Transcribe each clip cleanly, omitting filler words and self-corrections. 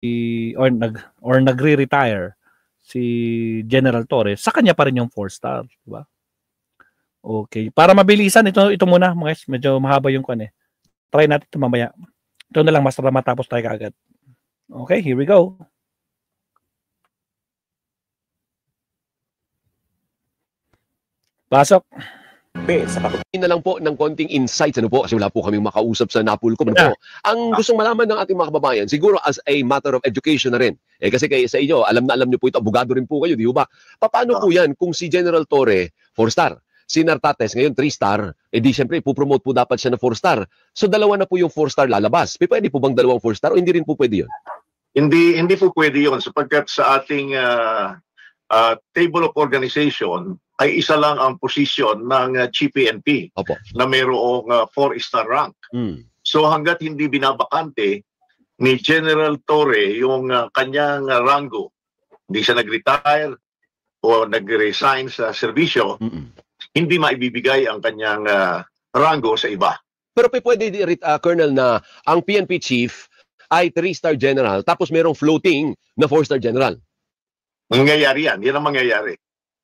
or nagre-retire si General Torres, sa kanya pa rin yung 4-star, di ba? Okay. Para mabilisan, ito muna, mga guys. Medyo mahaba yung kwan eh. Try natin ito mamaya. Ito na lang, mas matapos tayo kaagad. Okay, here we go. Pasok. Na lang po ng konting insights, ano po, kasi wala po kaming makausap sa Napolcom. Ano po, ang gustong malaman ng ating mga kababayan, siguro as a matter of education na rin, kasi sa inyo, alam na alam niyo po ito, abogado rin po kayo, di ba? Paano po yan kung si General Torre, 4-star, si Nartates, ngayon 3-star, di siyempre, ipopromote po dapat siya na 4-star. So, dalawa na po yung 4-star lalabas. Pwede po bang dalawang 4-star o hindi rin po pwede yun? Hindi po pwede yun, sapagkat sa ating table of organization, ay isa lang ang posisyon ng GPNP na mayroong 4-star rank. So hanggat hindi binabakante ni General Torre yung kanyang rango, hindi siya nag-retire o nag-resign sa serbisyo, hindi maibibigay ang kanyang rango sa iba. Pero pwede, Colonel, na ang PNP chief ay 3-star general tapos mayroong floating na 4-star general. Mangyayari yan. Yan ang mangyayari.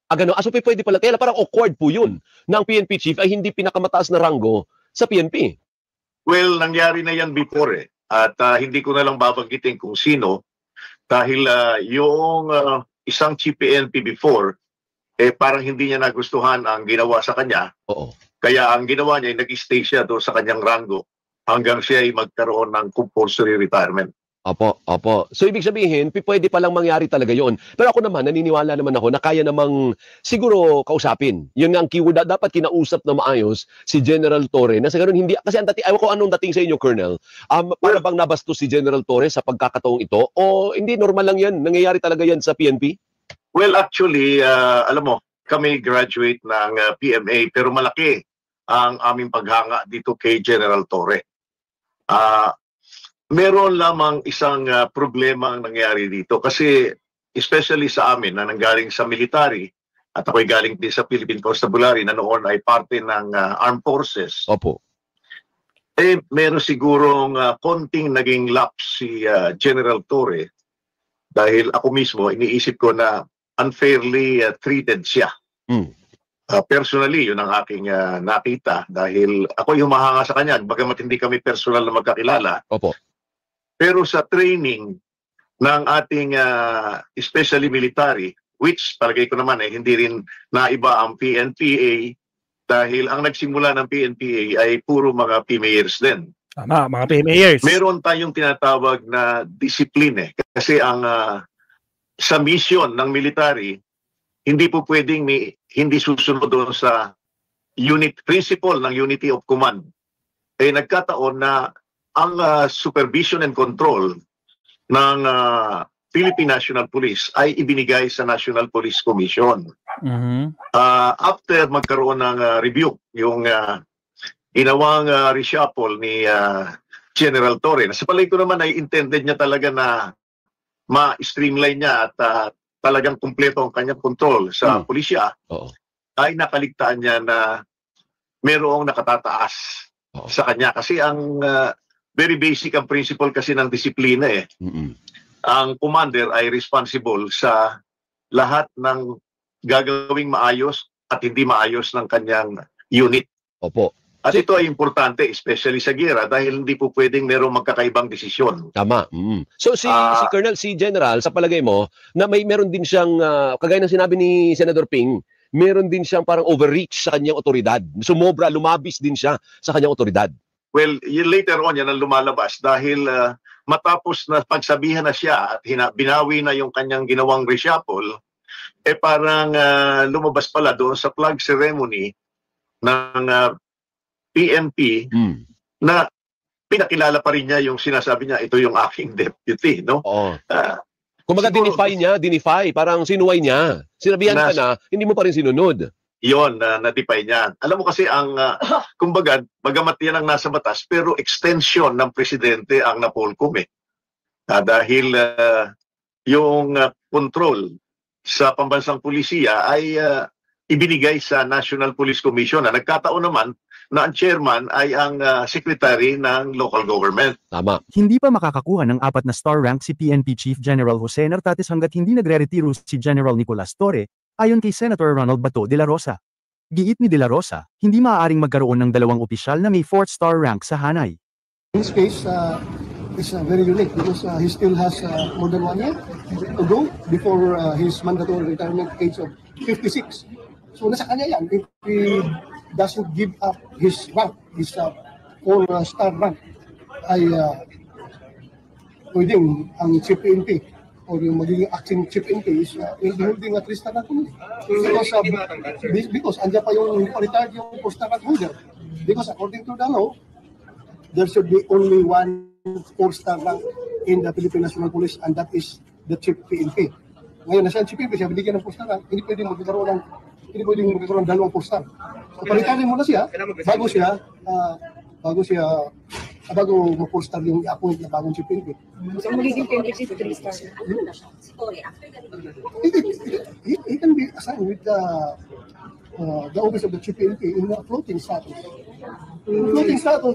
Gano'n. So pwede pala. Kaya parang awkward po yun ng PNP chief ay hindi pinakamataas na rango sa PNP. Well, nangyari na yan before eh. At hindi ko na lang babanggitin kung sino dahil yung isang chief PNP before, parang hindi niya nagustuhan ang ginawa sa kanya. Kaya ang ginawa niya ay nag-stay siya doon sa kanyang rango hanggang siya ay magkaroon ng compulsory retirement. Opo. So, ibig sabihin, pwede palang mangyari talaga yon. Pero ako naman, naniniwala naman ako na kaya namang siguro kausapin. Yun nga ang keyword, dapat kinausap na maayos si General Torre. Na sa ganun, hindi, kasi ayaw ko anong dating sa inyo, Colonel. Para bang nabastos si General Torre sa pagkakataong ito? O hindi, normal lang yan? Nangyayari talaga yan sa PNP? Well, actually, alam mo, kami graduate ng PMA, pero malaki ang aming paghanga dito kay General Torre. Meron lamang isang problema ang nangyari dito kasi especially sa amin na nanggaling sa military at ako'y galing din sa Philippine Constabulary na noon ay parte ng armed forces. Meron sigurong konting naging lapse si General Torre dahil ako mismo iniisip ko na unfairly treated siya. Personally, yun ang aking nakita dahil ako'y humahanga sa kanya bagamat hindi kami personal na magkakilala. Pero sa training ng ating especially military, which palagay ko naman hindi rin naiba ang PNPA dahil ang nagsimula ng PNPA ay puro mga PMAers din. Tama, mga PMAers. Meron tayong tinatawag na discipline kasi ang sa mission ng military, hindi po pwedeng hindi susunod doon sa principle ng unity of command. Nagkataon na ang supervision and control ng Philippine National Police ay ibinigay sa National Police Commission. After magkaroon ng review, yung inawang reshuffle ni General Torre, sa palay ko naman ay intended niya talaga na ma-streamline niya at talagang kumpleto ang kanyang control sa pulisya, ay nakaligtaan niya na mayroong nakatataas sa kanya. Kasi ang very basic ang principle kasi ng disiplina eh. Ang commander ay responsible sa lahat ng gagawing maayos at hindi maayos ng kanyang unit. At ito ay importante, especially sa giyera, dahil hindi po pwedeng merong magkakaibang desisyon. Tama. So si Colonel, si General, sa palagay mo, na meron din siyang, kagaya ng sinabi ni Senator Ping, meron din siyang parang overreach sa kanyang otoridad. Sumobra, lumabis din siya sa kanyang otoridad. Well, later on yan ang lumalabas dahil matapos na pagsabihan na siya at binawi na yung kanyang ginawang reshuffle, parang lumabas pala doon sa flag ceremony ng PNP na pinakilala pa rin niya yung sinasabi niya, ito yung aking deputy, no? Kumbaga dinify, parang sinuway niya. Sinabihan ka na, hindi mo pa rin sinunod. Yon, natipay niya. Alam mo kasi ang, kumbaga, bagamat yan ang nasa batas, pero extension ng presidente ang Napolcom eh. Dahil yung control sa pambansang pulisiya ay ibinigay sa National Police Commission na nagkataon naman na ang chairman ay ang secretary ng local government. Tama. Hindi pa makakakuha ng 4 na star rank si PNP Chief General Jose Nartates hanggat hindi nagre-retiro si General Nicolas Torre, ayon kay Senator Ronald Bato de la Rosa. Giit ni de la Rosa, hindi maaaring magkaroon ng 2 opisyal na may 4th star rank sa Hanay. In this case, it's very unique because he still has more than 1 year to go before his mandatory retirement age of 56. So nasa kanya yan. If he doesn't give up his rank, his 4-star rank, ay pwedeng ang Chief PNP or yung magiging acting Chief PNP is will be holding at least na because andyan pa yung retired yung 4-star rank holder. Because according to the law, there should be only 1 4-star rank in the Philippine National Police, and that is the Chief PNP. Ngayon, nasa Chief PNP siya, binigyan ng 4-star rank, hindi pwedeng magkakaroon ng 2 4-star. So, palitarin muna siya, bago ma-4-star yung i-appoint na bagong Chief PNP. So, magiging PNP Chief 3-star. He can be assigned with the office of the Chief PNP in a floating status. Floating status,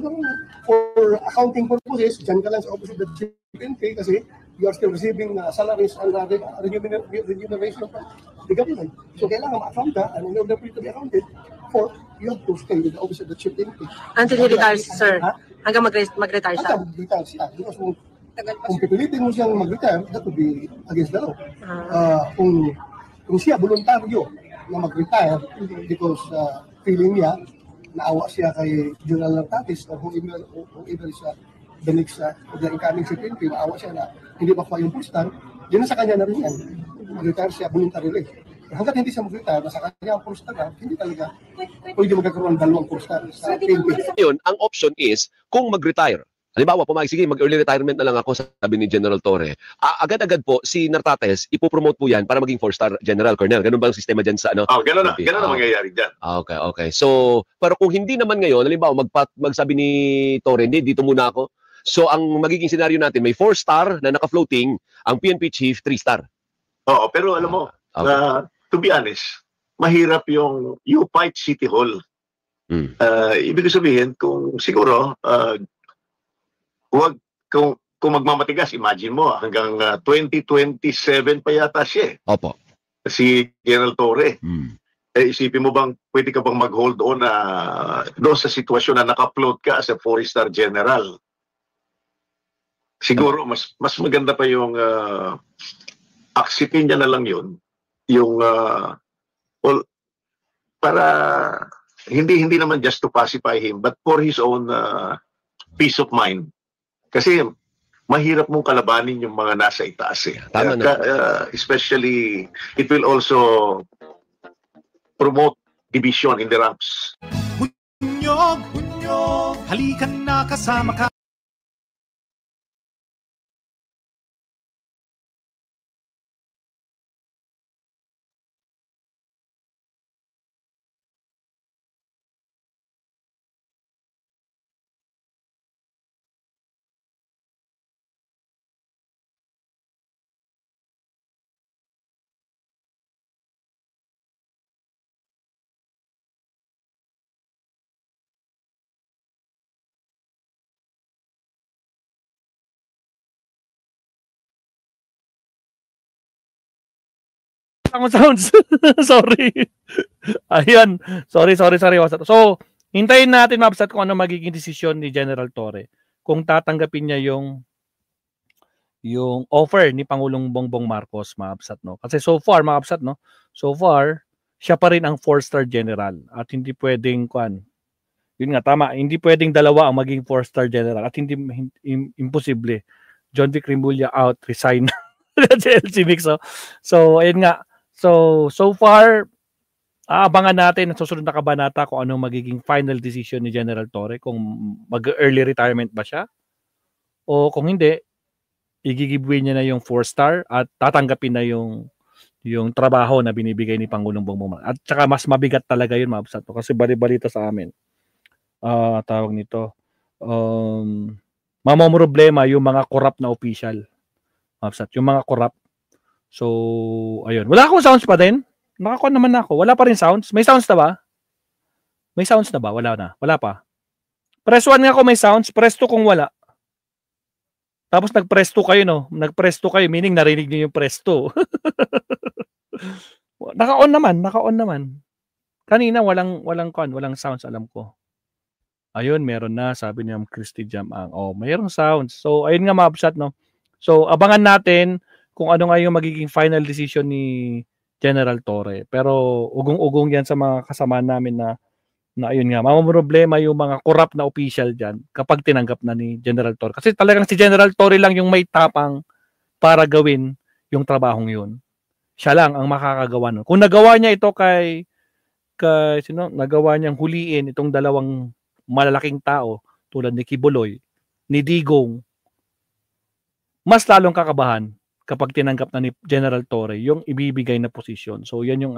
for accounting purposes, dyan ka lang sa office of the Chief PNP kasi you are still receiving salaries and remuneration from the government. So kailangan ma-account ka, and in order for it to be accounted for, you have to stay with the office of the Chief PNP. Until he retires, sir. Hanggang mag-retire siya. Hanggang mag-retire siya. Because kung pipilitin mo siyang mag-retire, that would be against the law. Kung siya voluntaryo na mag-retire because feeling niya, naawa siya kay General Nartates or whoever is the next, the incoming CPNP, naawa siya na hindi pa yung 4-star, yun na sa kanya na rin yan. Mag-retire siya voluntarily. Hanggat hindi siya mag-retire, nasa kanya ang 4-star na, hindi talaga pwede magkakaroon ng 2 4-star sa PNP. Ngayon, ang option is, kung mag-retire, halimbawa, sige, mag-early retirement na lang ako, sabi ni General Torre. Agad-agad po, si Nartates, ipopromote po yan para maging 4-star General Colonel. Ganun ba ang sistema dyan sa ano? Ganun na mangyayari dyan. Okay. So, pero kung hindi naman ngayon, halimbawa, magsabi ni Torre, hindi, dito muna ako. So, ang magiging senaryo natin, may 4-star na naka-floating, ang PNP Chief, 3-star. Oo, pero alam mo, to be honest, mahirap yung you fight City Hall. Ibig sabihin, kung siguro, kung magmamatigas, imagine mo, hanggang 2027 pa yata siya. Opo. Si General Torre. Isipin mo bang, pwede ka bang mag-hold on doon sa sitwasyon na naka-float ka as a 4-star general? Siguro, mas maganda pa yung aksipin niya na lang yun. Yung, para, hindi naman just to pacify him, but for his own peace of mind. Kasi mahirap mong kalabanin yung mga nasa itaas eh. Tama na. Especially, it will also promote division in the ranks. Hunyog, halikan na kasama ka. Sounds. Sorry. Ayan. Sorry. So, hintayin natin mabsat kung ano magiging desisyon ni General Torre. Kung tatanggapin niya yung offer ni Pangulong Bongbong Marcos, mabsat, no? Kasi so far, mabsat, no? So far, siya pa rin ang 4-star general at hindi pwedeng yun nga, tama, hindi pwedeng dalawa ang maging 4-star general at hindi imposible. John Vic Rimulya out, resign. LC Mix, so ayun nga. So far, aabangan natin ang susunod na kabanata kung anong magiging final decision ni General Torre, kung mag-early retirement ba siya o kung hindi, i-giveaway niya na yung 4-star at tatanggapin na yung trabaho na binibigay ni Pangulong Bongbong Marcos. At saka mas mabigat talaga yun, mabsat, kasi bali-balita sa amin. Tawag nito, mamomroblema yung mga corrupt na official. Mabsat, yung mga corrupt. So, ayun. Wala akong sounds pa din. Naka-on naman ako. Wala pa rin sounds. May sounds na ba? May sounds na ba? Wala na. Wala pa. Press 1 nga kung may sounds. Press 2 kung wala. Tapos nag-press 2 kayo, no? Nag-press 2 kayo, meaning narinig niyo yung press 2. Naka-on naman. Naka-on naman. Kanina walang sounds, alam ko. Ayun, meron na. Sabi niya Christy Jam. Oh, mayroong sounds. So, ayun nga mga kapsat, no? So, abangan natin kung ano nga yung magiging final decision ni General Torre. Pero ugong-ugong yan sa mga kasama namin na ayun nga, mamamroblema yung mga corrupt na official dyan kapag tinanggap na ni General Torre. Kasi talagang si General Torre lang yung may tapang para gawin yung trabahong yun. Siya lang ang makakagawa nun. Kung nagawa niya ito nagawa niyang huliin itong dalawang malalaking tao tulad ni Kibuloy, ni Digong, mas lalong kakabahan kapag tinanggap na ni General Torre yung ibibigay na posisyon. So yan yung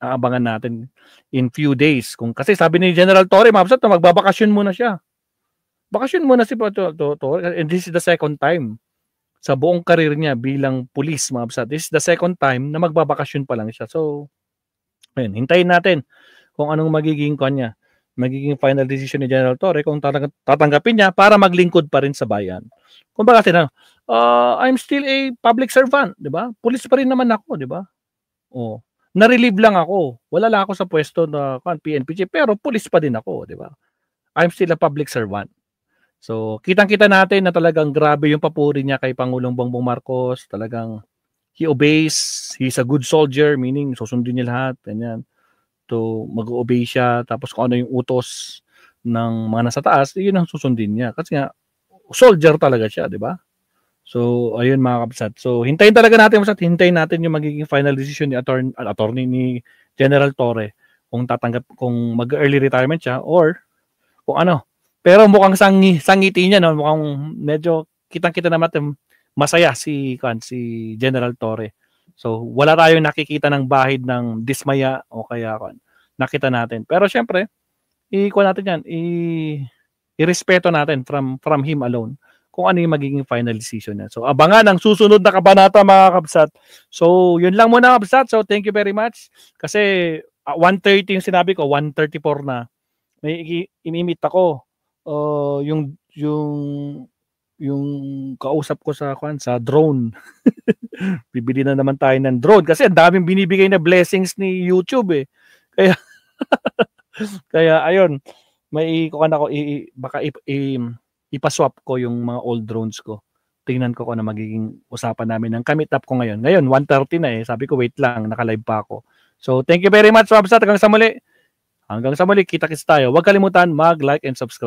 aabangan natin in few days. Kasi sabi ni General Torre, mabsat na magbabakasyon muna siya. Bakasyon muna si Torre. And this is the second time sa buong karir niya bilang pulis, mabsat. This is the second time na magbabakasyon pa lang siya. So, ayun, hintayin natin kung anong magiging final decision ni General Torre kung tatanggapin niya para maglingkod pa rin sa bayan. Kung baka I'm still a public servant, di ba? Pulis pa rin naman ako, di ba? Oh, na-relieve lang ako. Wala lang ako sa pwesto na PNP, pero pulis pa din ako, di ba? I'm still a public servant. So, kitang-kita natin na talagang grabe yung papuri niya kay Pangulong Bongbong Marcos. Talagang he obeys, he's a good soldier, meaning susundin niya lahat, ganyan. To mag-obey siya, tapos kung ano yung utos ng mga nasa taas, yun ang susundin niya. Kasi nga, soldier talaga siya, di ba? So, ayun mga kapsat. So, hintayin natin yung magiging final decision ni attorney ni General Torre kung mag-early retirement siya or kung ano. Pero mukhang sangiti niya, no? Mukhang medyo kitang-kita naman masaya si General Torre. So, wala tayong nakikita ng bahid ng dismaya o kaya nakita natin. Pero syempre, i-respeto natin from him alone kung ano yung magiging final decision niya. So, abangan ang susunod na kabanata mga kapsat. So, yun lang muna kapsat. So, thank you very much. Kasi 1:30 yung sinabi ko, 1:34 na. May inimit ako. Yung kausap ko sa drone. Bibili na naman tayo ng drone kasi ang daming binibigay na blessings ni YouTube eh. Kaya ayun, baka ipaswap ko yung mga old drones ko. Tingnan ko kung ano magiging usapan namin ng kamit up ko ngayon. Ngayon 1:30 na eh. Sabi ko wait lang, naka-live pa ako. So thank you very much, Wabsat. Hanggang sa muli, kita-kits tayo. Huwag kalimutan mag-like and subscribe.